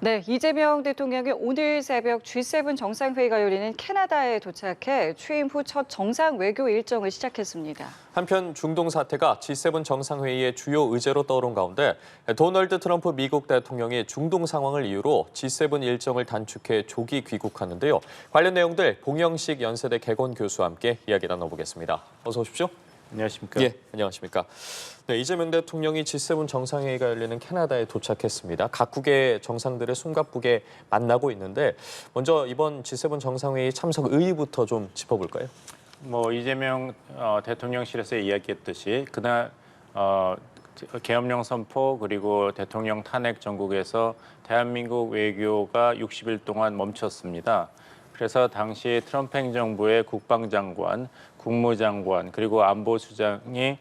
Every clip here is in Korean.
네, 이재명 대통령이 오늘 새벽 G7 정상회의가 열리는 캐나다에 도착해 취임 후 첫 정상 외교 일정을 시작했습니다. 한편 중동 사태가 G7 정상회의의 주요 의제로 떠오른 가운데 도널드 트럼프 미국 대통령이 중동 상황을 이유로 G7 일정을 단축해 조기 귀국하는데요. 관련 내용들 봉영식 연세대 개건 교수와 함께 이야기 나눠보겠습니다. 어서 오십시오. 안녕하십니까? 예, 안녕하십니까? 네, 이재명 대통령이 G7 정상회의가 열리는 캐나다에 도착했습니다. 각국의 정상들을 숨가쁘게 만나고 있는데 먼저 이번 G7 정상회의 참석 의의부터 좀 짚어볼까요? 이재명 대통령실에서 이야기했듯이 그날 계엄령 선포 그리고 대통령 탄핵 전국에서 대한민국 외교가 60일 동안 멈췄습니다. 그래서 당시 트럼프 행정부의 국방장관, 국무장관 그리고 안보수장이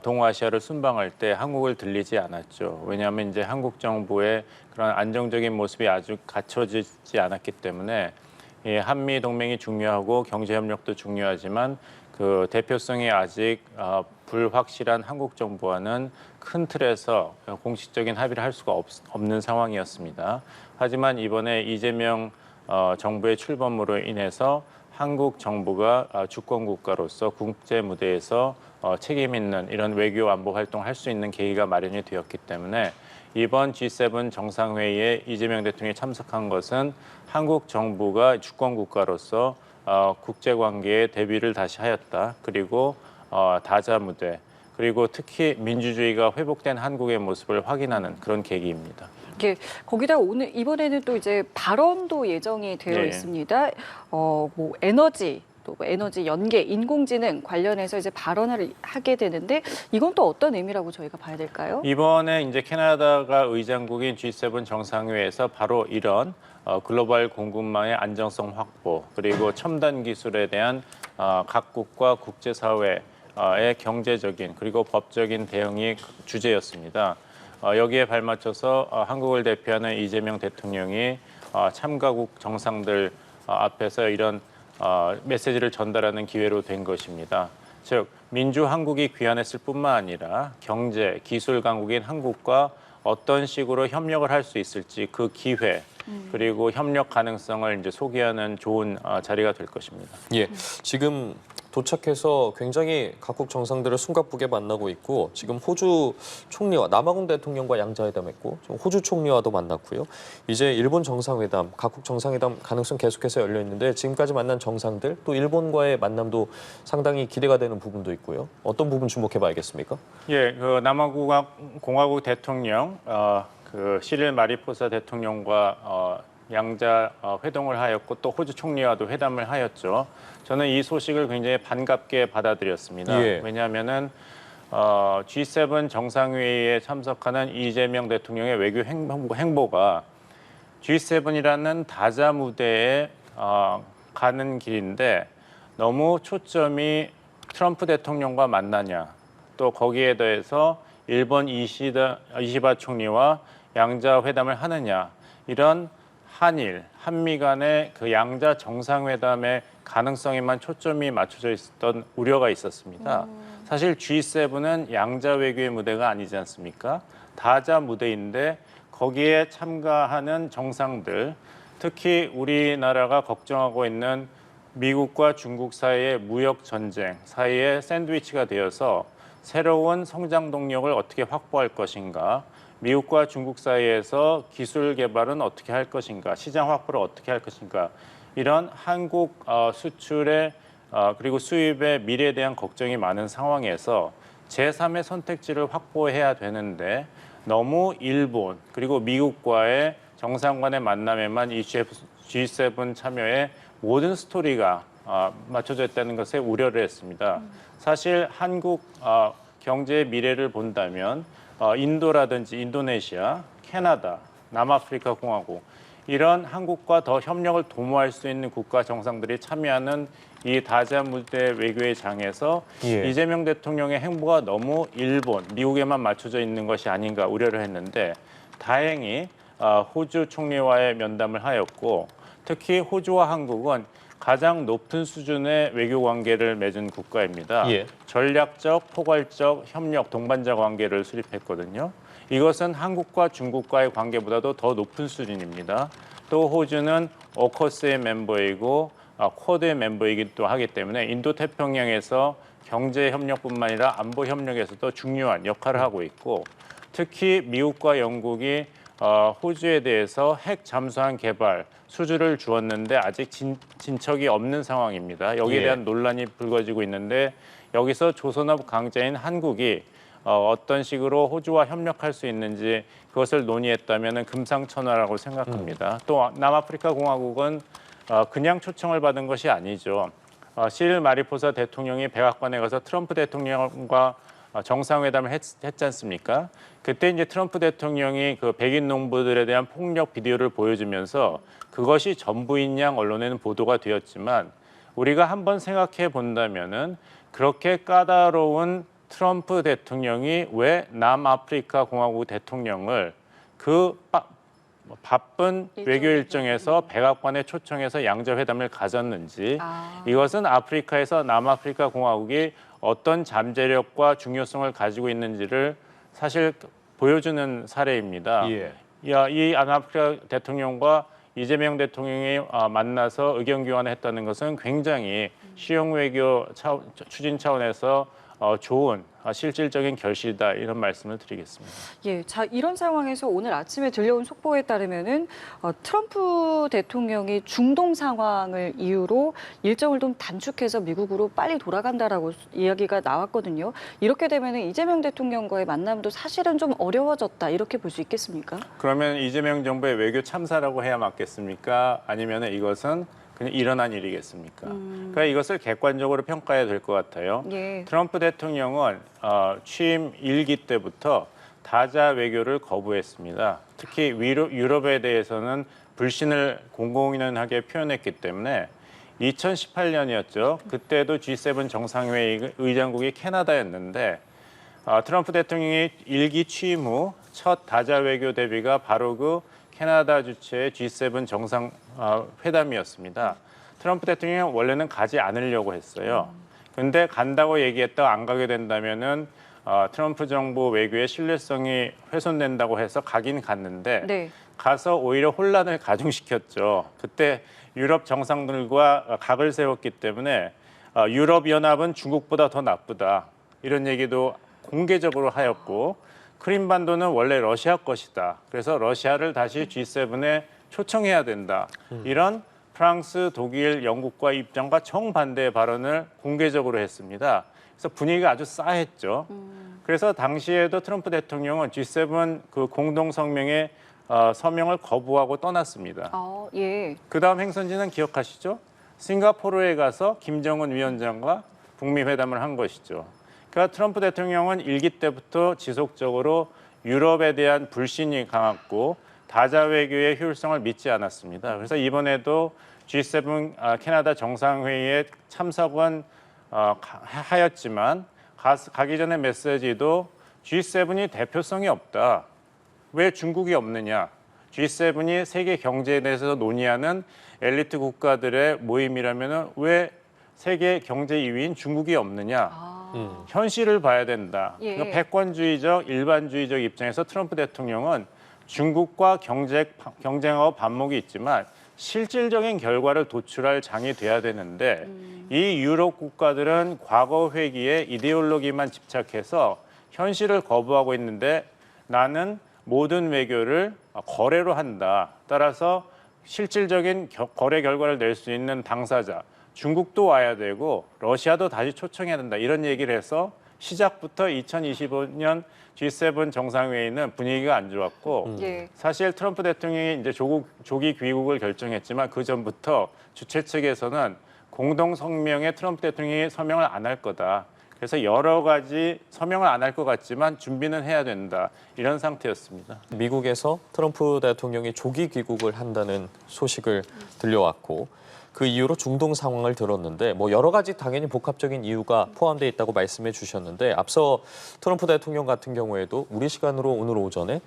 동아시아를 순방할 때 한국을 들리지 않았죠. 왜냐하면 이제 한국 정부의 그런 안정적인 모습이 아주 갖춰지지 않았기 때문에 한미 동맹이 중요하고 경제 협력도 중요하지만 그 대표성이 아직 불확실한 한국 정부와는 큰 틀에서 공식적인 합의를 할 수가 없는 상황이었습니다. 하지만 이번에 이재명 정부의 출범으로 인해서 한국 정부가 주권 국가로서 국제 무대에서 책임 있는 이런 외교 안보 활동을 할 수 있는 계기가 마련이 되었기 때문에 이번 G7 정상회의에 이재명 대통령이 참석한 것은 한국 정부가 주권 국가로서 국제관계에 대비를 다시 하였다. 그리고 다자 무대 그리고 특히 민주주의가 회복된 한국의 모습을 확인하는 그런 계기입니다. 거기다 오늘 이번에는 또 이제 발언도 예정이 되어 있습니다. 에너지 또 에너지 연계, 인공지능 관련해서 이제 발언을 하게 되는데 이건 또 어떤 의미라고 저희가 봐야 될까요? 이번에 이제 캐나다가 의장국인 G7 정상회의에서 바로 이런 글로벌 공급망의 안정성 확보 그리고 첨단 기술에 대한 각국과 국제사회의 경제적인 그리고 법적인 대응이 주제였습니다. 여기에 발맞춰서 한국을 대표하는 이재명 대통령이 참가국 정상들 앞에서 이런 메시지를 전달하는 기회로 된 것입니다. 즉 민주 한국이 귀환했을 뿐만 아니라 경제, 기술 강국인 한국과 어떤 식으로 협력을 할 수 있을지 그 기회 그리고 협력 가능성을 이제 소개하는 좋은 자리가 될 것입니다. 예, 지금 도착해서 굉장히 각국 정상들을 숨가쁘게 만나고 있고 지금 호주 총리와 남아공 대통령과 양자회담했고 지금 호주 총리와도 만났고요. 이제 일본 정상회담, 각국 정상회담 가능성 계속해서 열려 있는데 지금까지 만난 정상들 또 일본과의 만남도 상당히 기대가 되는 부분도 있고요. 어떤 부분 주목해봐야겠습니까? 예, 그 남아공화국 대통령 그 시릴 마리포사 대통령과 양자 회동을 하였고 또 호주 총리와도 회담을 하였죠. 저는 이 소식을 굉장히 반갑게 받아들였습니다. 예. 왜냐하면은 G7 정상회의에 참석하는 이재명 대통령의 외교 행보가 G7이라는 다자 무대에 가는 길인데 너무 초점이 트럼프 대통령과 만나냐 또 거기에 더해서 일본 이시바 총리와 양자 회담을 하느냐 이런 한미 간의 그 양자 정상회담의 가능성에만 초점이 맞춰져 있었던 우려가 있었습니다. 사실 G7은 양자 외교의 무대가 아니지 않습니까? 다자 무대인데 거기에 참가하는 정상들, 특히 우리나라가 걱정하고 있는 미국과 중국 사이의 무역 전쟁 사이에 샌드위치가 되어서 새로운 성장 동력을 어떻게 확보할 것인가, 미국과 중국 사이에서 기술 개발은 어떻게 할 것인가, 시장 확보를 어떻게 할 것인가, 이런 한국 수출의 그리고 수입의 미래에 대한 걱정이 많은 상황에서 제3의 선택지를 확보해야 되는데 너무 일본 그리고 미국과의 정상 간의 만남에만 이 G7 참여에 모든 스토리가 맞춰져 있다는 것에 우려를 했습니다. 사실 한국 경제의 미래를 본다면 인도라든지 인도네시아, 캐나다, 남아프리카 공화국 이런 한국과 더 협력을 도모할 수 있는 국가 정상들이 참여하는 이 다자 무대 외교의 장에서 이재명 대통령의 행보가 너무 일본, 미국에만 맞춰져 있는 것이 아닌가 우려를 했는데 다행히 호주 총리와의 면담을 하였고 특히 호주와 한국은 가장 높은 수준의 외교 관계를 맺은 국가입니다. 전략적, 포괄적 협력, 동반자 관계를 수립했거든요. 이것은 한국과 중국과의 관계보다도 더 높은 수준입니다. 또 호주는 오커스의 멤버이고 쿼드의 멤버이기도 하기 때문에 인도태평양에서 경제 협력뿐만 아니라 안보 협력에서도 중요한 역할을 하고 있고 특히 미국과 영국이 호주에 대해서 핵 잠수함 개발 수주를 주었는데 아직 진척이 없는 상황입니다. 여기에 예. 대한 논란이 불거지고 있는데 여기서 조선업 강자인 한국이 어떤 식으로 호주와 협력할 수 있는지 그것을 논의했다면 금상첨화라고 생각합니다. 또 남아프리카 공화국은 그냥 초청을 받은 것이 아니죠. 시릴 마리포사 대통령이 백악관에 가서 트럼프 대통령과 정상회담을 했지 않습니까? 그때 이제 트럼프 대통령이 그 백인 농부들에 대한 폭력 비디오를 보여주면서 그것이 전부인 양 언론에는 보도가 되었지만 우리가 한번 생각해 본다면은 그렇게 까다로운 트럼프 대통령이 왜 남아프리카 공화국 대통령을 그 바쁜 외교 일정에서 백악관에 초청해서 양자회담을 가졌는지 이것은 아프리카에서 남아프리카 공화국이 어떤 잠재력과 중요성을 가지고 있는지를 사실 보여주는 사례입니다. 예. 이 남아프리카 대통령과 이재명 대통령이 만나서 의견 교환을 했다는 것은 굉장히 시형 외교 추진 차원에서 좋은 실질적인 결실이다 이런 말씀을 드리겠습니다. 예, 자 이런 상황에서 오늘 아침에 들려온 속보에 따르면은 트럼프 대통령이 중동 상황을 이유로 일정을 좀 단축해서 미국으로 빨리 돌아간다라고 이야기가 나왔거든요. 이렇게 되면은 이재명 대통령과의 만남도 사실은 좀 어려워졌다 이렇게 볼 수 있겠습니까? 그러면 이재명 정부의 외교 참사라고 해야 맞겠습니까? 아니면 이것은 그냥 일어난 일이겠습니까? 그러니까 이것을 객관적으로 평가해야 될 것 같아요. 예. 트럼프 대통령은 취임 1기 때부터 다자 외교를 거부했습니다. 특히 유럽에 대해서는 불신을 공공연하게 표현했기 때문에 2018년이었죠. 그때도 G7 정상회의 의장국이 캐나다였는데 트럼프 대통령이 1기 취임 후 첫 다자 외교 대비가 바로 그 캐나다 주최의 G7 정상 회담이었습니다. 트럼프 대통령이 원래는 가지 않으려고 했어요. 그런데 간다고 얘기했다가 안 가게 된다면은 트럼프 정부 외교의 신뢰성이 훼손된다고 해서 가긴 갔는데 네. 가서 오히려 혼란을 가중시켰죠. 그때 유럽 정상들과 각을 세웠기 때문에 유럽 연합은 중국보다 더 나쁘다 이런 얘기도 공개적으로 하였고 크림반도는 원래 러시아 것이다. 그래서 러시아를 다시 G7에 초청해야 된다. 이런 프랑스, 독일, 영국과 입장과 정반대의 발언을 공개적으로 했습니다. 그래서 분위기가 아주 싸했죠. 그래서 당시에도 트럼프 대통령은 G7 그 공동 성명의 서명을 거부하고 떠났습니다. 예. 그다음 행선지는 기억하시죠? 싱가포르에 가서 김정은 위원장과 북미 회담을 한 것이죠. 그러니까 트럼프 대통령은 1기 때부터 지속적으로 유럽에 대한 불신이 강했고 다자 외교의 효율성을 믿지 않았습니다. 그래서 이번에도 G7 캐나다 정상회의에 참석은 하였지만 가기 전에 메시지도 G7이 대표성이 없다. 왜 중국이 없느냐? G7이 세계 경제에 대해서 논의하는 엘리트 국가들의 모임이라면 왜 세계 경제 2위인 중국이 없느냐? 현실을 봐야 된다. 예. 그러니까 패권주의적, 일반주의적 입장에서 트럼프 대통령은 중국과 경쟁하고 반목이 있지만 실질적인 결과를 도출할 장이 돼야 되는데 이 유럽 국가들은 과거 회기에 이데올로기만 집착해서 현실을 거부하고 있는데 나는 모든 외교를 거래로 한다. 따라서 실질적인 거래 결과를 낼 수 있는 당사자, 중국도 와야 되고 러시아도 다시 초청해야 된다. 이런 얘기를 해서 시작부터 2025년 G7 정상회의는 분위기가 안 좋았고 예. 사실 트럼프 대통령이 이제 조기 귀국을 결정했지만 그 전부터 주최 측에서는 공동 성명에 트럼프 대통령이 서명을 안 할 거다. 그래서 여러 가지 서명을 안 할 것 같지만 준비는 해야 된다. 이런 상태였습니다. 미국에서 트럼프 대통령이 조기 귀국을 한다는 소식을 들려왔고 그 이후로 중동 상황을 들었는데 뭐 여러 가지 당연히 복합적인 이유가 포함되어 있다고 말씀해 주셨는데 앞서 트럼프 대통령 같은 경우에도 우리 시간으로 오늘 오전에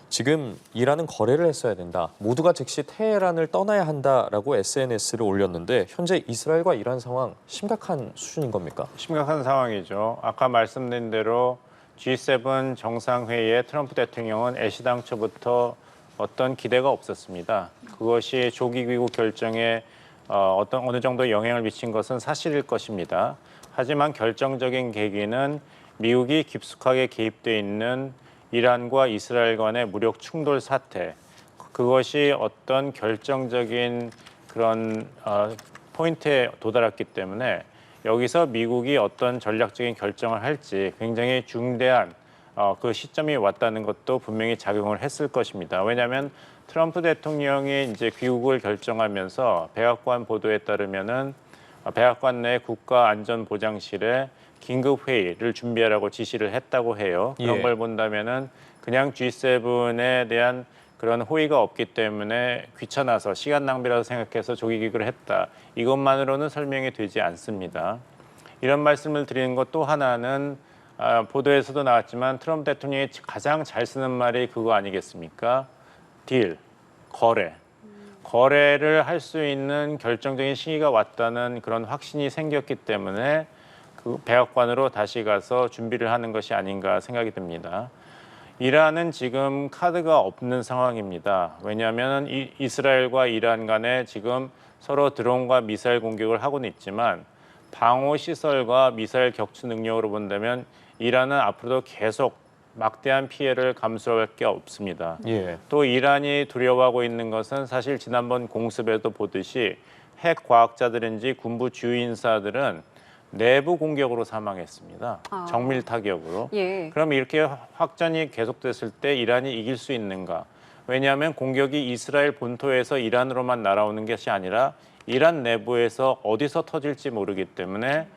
지금 이란은 거래를 했어야 된다. 모두가 즉시 테헤란을 떠나야 한다라고 SNS를 올렸는데 현재 이스라엘과 이란 상황 심각한 수준인 겁니까? 심각한 상황이죠. 아까 말씀드린 대로 G7 정상회의에 트럼프 대통령은 애시당초부터 어떤 기대가 없었습니다. 그것이 조기 귀국 결정에 어느 정도 영향을 미친 것은 사실일 것입니다. 하지만 결정적인 계기는 미국이 깊숙하게 개입돼 있는 이란과 이스라엘 간의 무력 충돌 사태, 그것이 어떤 결정적인 그런 포인트에 도달했기 때문에 여기서 미국이 어떤 전략적인 결정을 할지 굉장히 중대한 그 시점이 왔다는 것도 분명히 작용을 했을 것입니다. 왜냐하면 트럼프 대통령이 이제 귀국을 결정하면서 백악관 보도에 따르면은 백악관 내 국가안전보장실에 긴급 회의를 준비하라고 지시를 했다고 해요. 그런 예. 걸 본다면은 그냥 G7에 대한 그런 호의가 없기 때문에 귀찮아서 시간 낭비라고 생각해서 조기 귀국을 했다. 이것만으로는 설명이 되지 않습니다. 이런 말씀을 드리는 것 또 하나는 보도에서도 나왔지만 트럼프 대통령이 가장 잘 쓰는 말이 그거 아니겠습니까? 딜, 거래. 거래를 할 수 있는 결정적인 시기가 왔다는 그런 확신이 생겼기 때문에 그 백악관으로 다시 가서 준비를 하는 것이 아닌가 생각이 듭니다. 이란은 지금 카드가 없는 상황입니다. 왜냐하면 이스라엘과 이란 간에 지금 서로 드론과 미사일 공격을 하고는 있지만 방호 시설과 미사일 격추 능력으로 본다면 이란은 앞으로도 계속 막대한 피해를 감수할 게 없습니다. 예. 또 이란이 두려워하고 있는 것은 사실 지난번 공습에도 보듯이 핵 과학자들인지 군부 주요 인사들은 내부 공격으로 사망했습니다. 정밀 타격으로. 예. 그럼 이렇게 확전이 계속됐을 때 이란이 이길 수 있는가? 왜냐하면 공격이 이스라엘 본토에서 이란으로만 날아오는 것이 아니라 이란 내부에서 어디서 터질지 모르기 때문에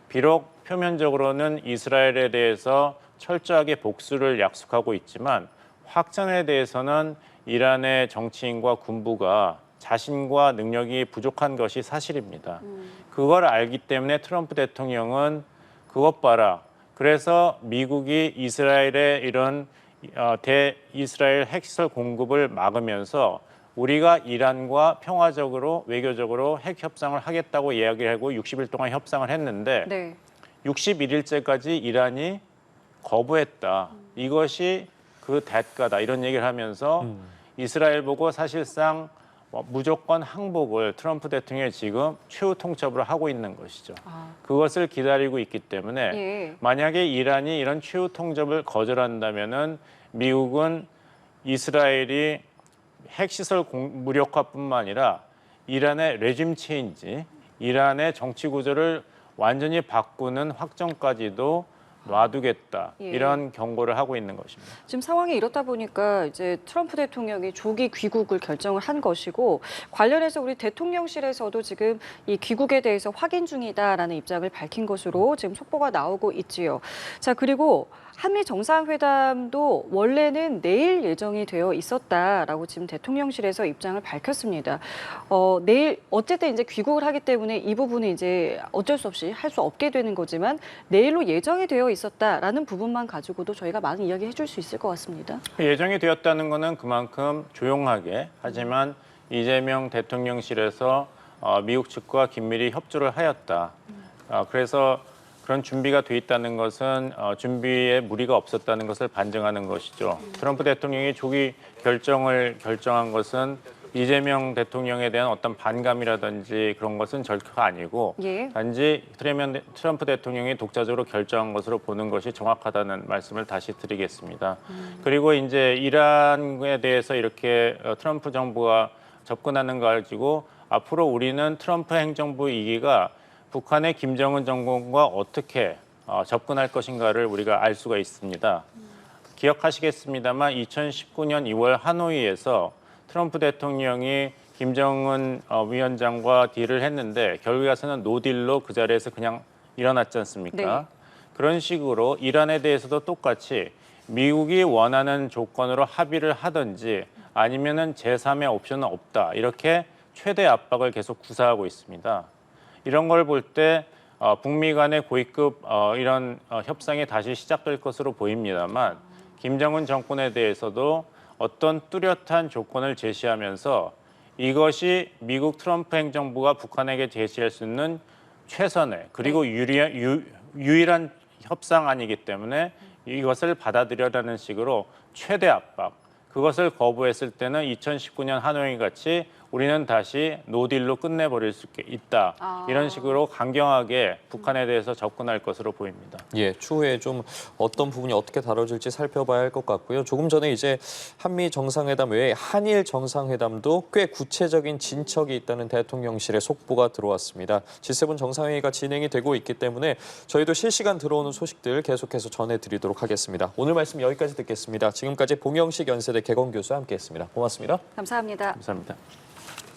비록 표면적으로는 이스라엘에 대해서 철저하게 복수를 약속하고 있지만 확전에 대해서는 이란의 정치인과 군부가 자신과 능력이 부족한 것이 사실입니다. 그걸 알기 때문에 트럼프 대통령은 그것 봐라. 그래서 미국이 이스라엘의 이런 대이스라엘 핵시설 공급을 막으면서 우리가 이란과 평화적으로 외교적으로 핵 협상을 하겠다고 이야기하고 60일 동안 협상을 했는데 네. 61일째까지 이란이 거부했다. 이것이 그 대가다. 이런 얘기를 하면서 이스라엘 보고 사실상 무조건 항복을 트럼프 대통령이 지금 최후 통첩으로 하고 있는 것이죠. 그것을 기다리고 있기 때문에 예. 만약에 이란이 이런 최후 통첩을 거절한다면은 미국은 이스라엘이 핵시설 무력화뿐만 아니라 이란의 레짐 체인지, 이란의 정치 구조를 완전히 바꾸는 확정까지도 놔두겠다. 예. 이런 경고를 하고 있는 것입니다. 지금 상황이 이렇다 보니까 이제 트럼프 대통령이 조기 귀국을 결정을 한 것이고 관련해서 우리 대통령실에서도 지금 이 귀국에 대해서 확인 중이다라는 입장을 밝힌 것으로 지금 속보가 나오고 있지요. 자, 그리고 한미 정상회담도 원래는 내일 예정이 되어 있었다라고 지금 대통령실에서 입장을 밝혔습니다. 내일 어쨌든 이제 귀국을 하기 때문에 이 부분은 이제 어쩔 수 없이 할 수 없게 되는 거지만 내일로 예정이 되어 있었다라는 부분만 가지고도 저희가 많은 이야기 해줄 수 있을 것 같습니다. 예정이 되었다는 것은 그만큼 조용하게 하지만 이재명 대통령실에서 미국 측과 긴밀히 협조를 하였다. 그래서 그런 준비가 돼 있다는 것은 준비에 무리가 없었다는 것을 반증하는 것이죠. 트럼프 대통령이 조기 결정한 것은 이재명 대통령에 대한 어떤 반감이라든지 그런 것은 절대 아니고 예. 단지 트럼프 대통령이 독자적으로 결정한 것으로 보는 것이 정확하다는 말씀을 다시 드리겠습니다. 그리고 이제 이란에 대해서 이렇게 트럼프 정부가 접근하는 거 가지고 앞으로 우리는 트럼프 행정부 2기가 북한의 김정은 정권과 어떻게 접근할 것인가를 우리가 알 수가 있습니다. 기억하시겠습니다만 2019년 2월 하노이에서 트럼프 대통령이 김정은 위원장과 딜을 했는데 결국에 가서는 노딜로 그 자리에서 그냥 일어났지 않습니까? 네. 그런 식으로 이란에 대해서도 똑같이 미국이 원하는 조건으로 합의를 하든지 아니면은 제3의 옵션은 없다. 이렇게 최대 압박을 계속 구사하고 있습니다. 이런 걸 볼 때 북미 간의 고위급 이런 협상이 다시 시작될 것으로 보입니다만 김정은 정권에 대해서도 어떤 뚜렷한 조건을 제시하면서 이것이 미국 트럼프 행정부가 북한에게 제시할 수 있는 최선의 그리고 유일한 협상안이기 때문에 이것을 받아들여라는 식으로 최대 압박, 그것을 거부했을 때는 2019년 하노이 같이 우리는 다시 노딜로 끝내버릴 수 있다. 이런 식으로 강경하게 북한에 대해서 접근할 것으로 보입니다. 예, 추후에 좀 어떤 부분이 어떻게 다뤄질지 살펴봐야 할 것 같고요. 조금 전에 이제 한미 정상회담 외에 한일 정상회담도 꽤 구체적인 진척이 있다는 대통령실의 속보가 들어왔습니다. G7 정상회의가 진행이 되고 있기 때문에 저희도 실시간 들어오는 소식들 계속해서 전해드리도록 하겠습니다. 오늘 말씀 여기까지 듣겠습니다. 지금까지 봉영식 연세대 개공 교수와 함께했습니다. 고맙습니다. 감사합니다. 감사합니다.